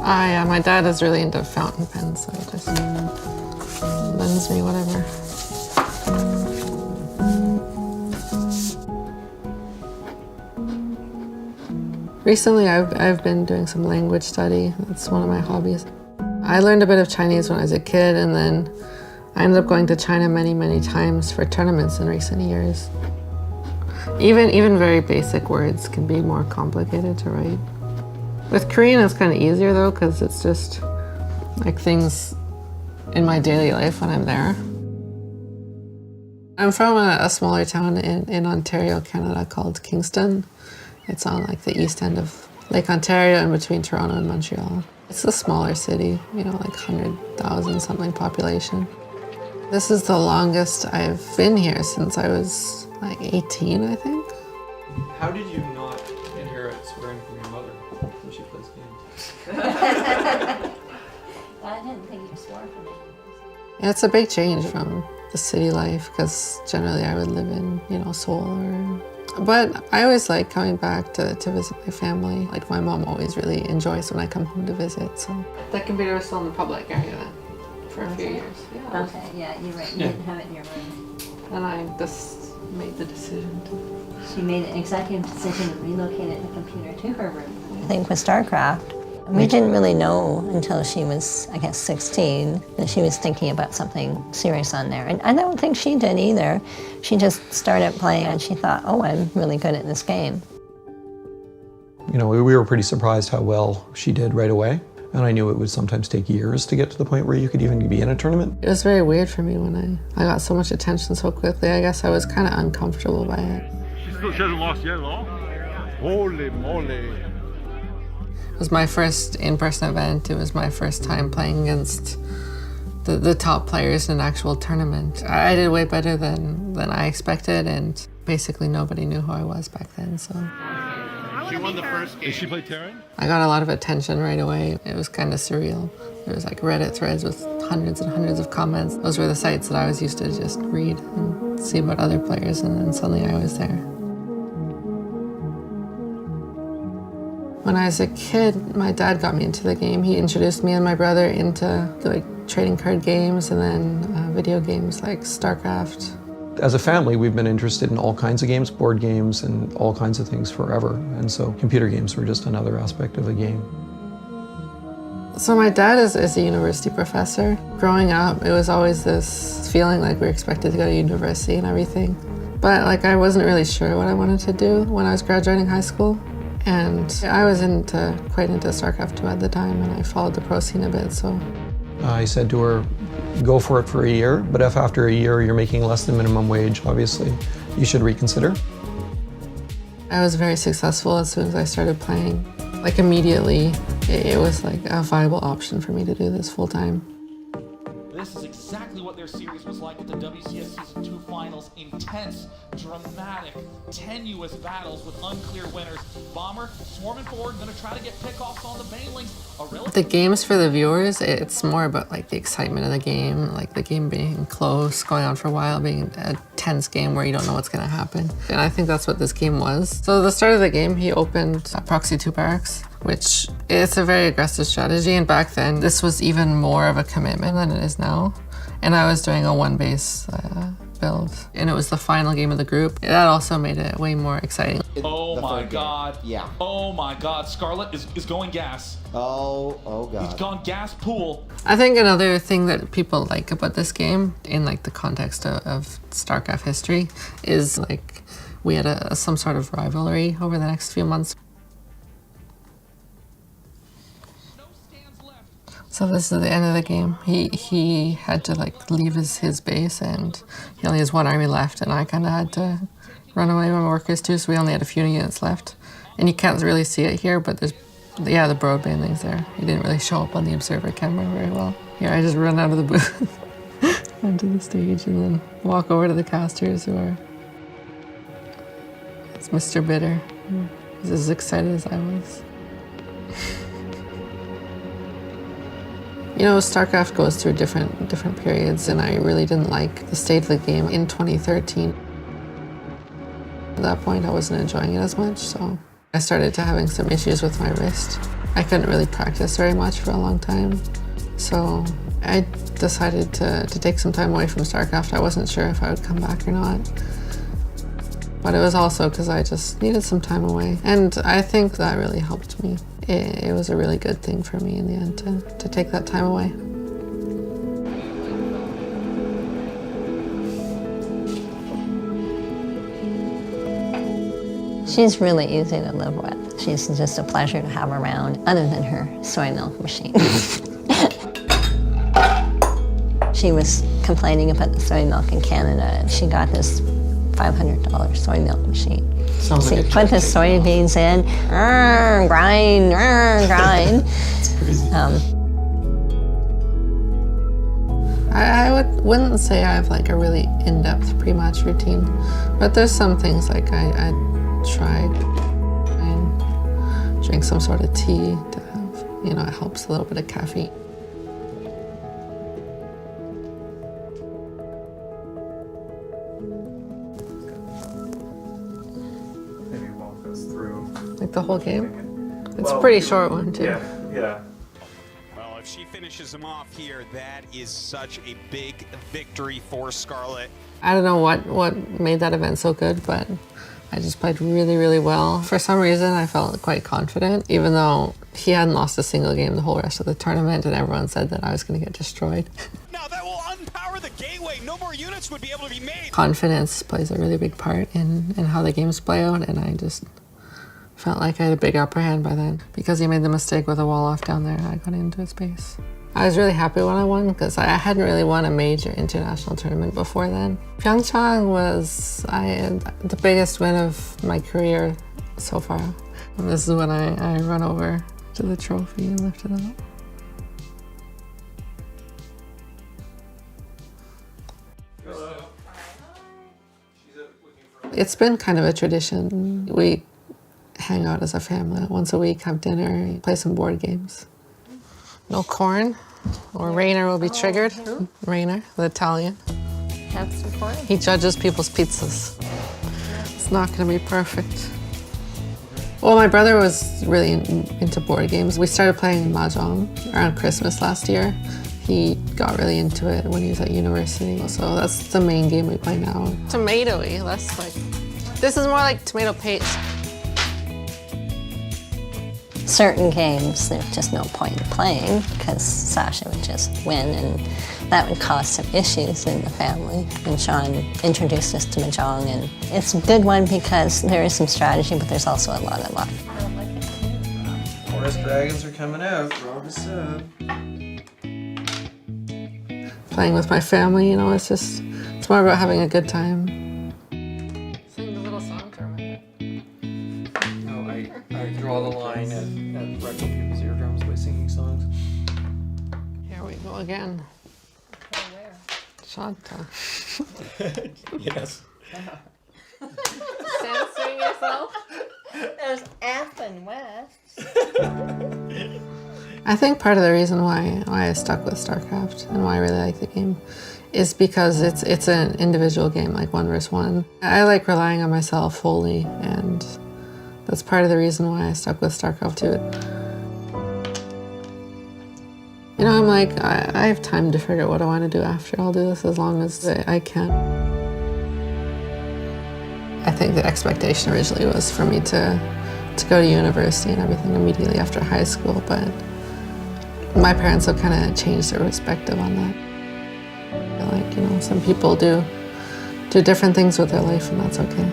Yeah, my dad is really into fountain pens, so he just lends me whatever. Recently, I've been doing some language study. That's one of my hobbies. I learned a bit of Chinese when I was a kid, and then I ended up going to China many, many times for tournaments in recent years. Even very basic words can be more complicated to write. With Korean, it's kind of easier though, because it's just like things in my daily life when I'm there. I'm from a smaller town in Ontario, Canada called Kingston. It's on like the east end of Lake Ontario in between Toronto and Montreal. It's a smaller city, you know, like 100,000 something population. This is the longest I've been here since I was like 18, I think. How did you not inherit swearing from your mother when she plays games? I didn't think you swore for me. Yeah, it's a big change from the city life, because generally I would live in, you know, Seoul But I always like coming back to visit my family. Like my mom always really enjoys when I come home to visit, so. The computer was still in the public area then for a few years. Yeah. Okay, yeah, you're right. You didn't have it in your room. And I just made the decision to. She made an executive decision to relocate the computer to her room. I think with StarCraft, we didn't really know until she was, I guess, 16, that she was thinking about something serious on there. And I don't think she did either. She just started playing and she thought, oh, I'm really good at this game. You know, we were pretty surprised how well she did right away. And I knew it would sometimes take years to get to the point where you could even be in a tournament. It was very weird for me when I got so much attention so quickly. I guess I was kind of uncomfortable by it. She hasn't lost yet at all? Holy moly. It was my first in-person event. It was my first time playing against the top players in an actual tournament. I did way better than I expected, and basically nobody knew who I was back then, so. She won the first game. Did she play Terran? I got a lot of attention right away. It was kind of surreal. There was like Reddit threads with hundreds and hundreds of comments. Those were the sites that I was used to just read and see about other players, and then suddenly I was there. When I was a kid, my dad got me into the game. He introduced me and my brother into like trading card games and then video games like StarCraft. As a family, we've been interested in all kinds of games, board games, and all kinds of things forever. And so computer games were just another aspect of the game. So my dad is a university professor. Growing up, it was always this feeling like we were expected to go to university and everything. But like I wasn't really sure what I wanted to do when I was graduating high school. And I was quite into StarCraft 2 at the time, and I followed the pro scene a bit, so. I said to her, go for it for a year, but if after a year you're making less than minimum wage, obviously, you should reconsider. I was very successful as soon as I started playing. Like immediately, it was like a viable option for me to do this full time. This is exactly what their series was like at the WCS Season 2 finals. Intense, dramatic, tenuous battles with unclear winners. Bomber swarming forward, gonna try to get pickoffs on the banelings. The games for the viewers, it's more about like the excitement of the game, like the game being close, going on for a while, being a tense game where you don't know what's gonna happen. And I think that's what this game was. So at the start of the game, he opened Proxy 2 Barracks, which it's a very aggressive strategy, and back then this was even more of a commitment than it is now. And I was doing a one base build, and it was the final game of the group. That also made it way more exciting. Oh my god. Game. Yeah. Oh my god, Scarlet is going gas. Oh god. He's gone gas pool. I think another thing that people like about this game, in like the context of StarCraft history, is like we had some sort of rivalry over the next few months. So this is the end of the game. He had to like leave his base, and he only has one army left, and I kind of had to run away with my workers too, so we only had a few units left. And you can't really see it here, but there's, yeah, the broad banelings there. He didn't really show up on the observer camera very well. Here, I just run out of the booth onto the stage and then walk over to the casters who are, it's Mr. Bitter. He's as excited as I was. You know, StarCraft goes through different periods, and I really didn't like the state of the game in 2013. At that point, I wasn't enjoying it as much, so I started to having some issues with my wrist. I couldn't really practice very much for a long time. So I decided to take some time away from StarCraft. I wasn't sure if I would come back or not. But it was also because I just needed some time away. And I think that really helped me. It was a really good thing for me in the end to take that time away. She's really easy to live with. She's just a pleasure to have around, other than her soy milk machine. She was complaining about the soy milk in Canada, and she got this $500 soy milk machine. Sounds like a Put the soybeans in, grind, grind. I wouldn't say I have like a really in-depth pre-match routine, but there's some things like I try and drink some sort of tea to have, you know, it helps a little bit of caffeine. Maybe walk us through. Like the whole game. It's a pretty short one too. Yeah. Well, if she finishes him off here, that is such a big victory for Scarlett. I don't know what made that event so good, but I just played really, really well. For some reason, I felt quite confident, even though he hadn't lost a single game the whole rest of the tournament, and everyone said that I was going to get destroyed. Now that will unpower the gateway. No more units would be able to be made. Confidence plays a really big part in how the games play out, and I just felt like I had a big upper hand by then. Because he made the mistake with a wall off down there, I got into his base. I was really happy when I won because I hadn't really won a major international tournament before then. Pyeongchang was the biggest win of my career so far. And this is when I run over to the trophy and lift it up. It's been kind of a tradition. We hang out as a family once a week, have dinner, play some board games. No corn, or Rainer will be triggered. Rainer, the Italian. Have some corn. He judges people's pizzas. It's not going to be perfect. Well, my brother was really into board games. We started playing Mahjong around Christmas last year. He got really into it when he was at university. So that's the main game we play now. Tomatoey, that's like, this is more like tomato paste. Certain games, there's just no point in playing because Sasha would just win, and that would cause some issues in the family. And Sean introduced us to Mahjong, and it's a good one because there is some strategy, but there's also a lot of luck. Forest dragons are coming out. Rob is sad. Playing with my family, you know, it's more about having a good time. Sing the little song for me. No, I draw the line at wrecking people's eardrums by singing songs. Here we go again. Shanta. Yes. Censoring yourself? There's Aspen West. I think part of the reason why I stuck with StarCraft and why I really like the game is because it's an individual game, like 1 versus 1. I like relying on myself fully, and that's part of the reason why I stuck with StarCraft 2. You know, I'm like, I have time to figure out what I want to do after. I'll do this as long as I can. I think the expectation originally was for me to go to university and everything immediately after high school, but my parents have kind of changed their perspective on that. Like, you know, some people do different things with their life, and that's okay.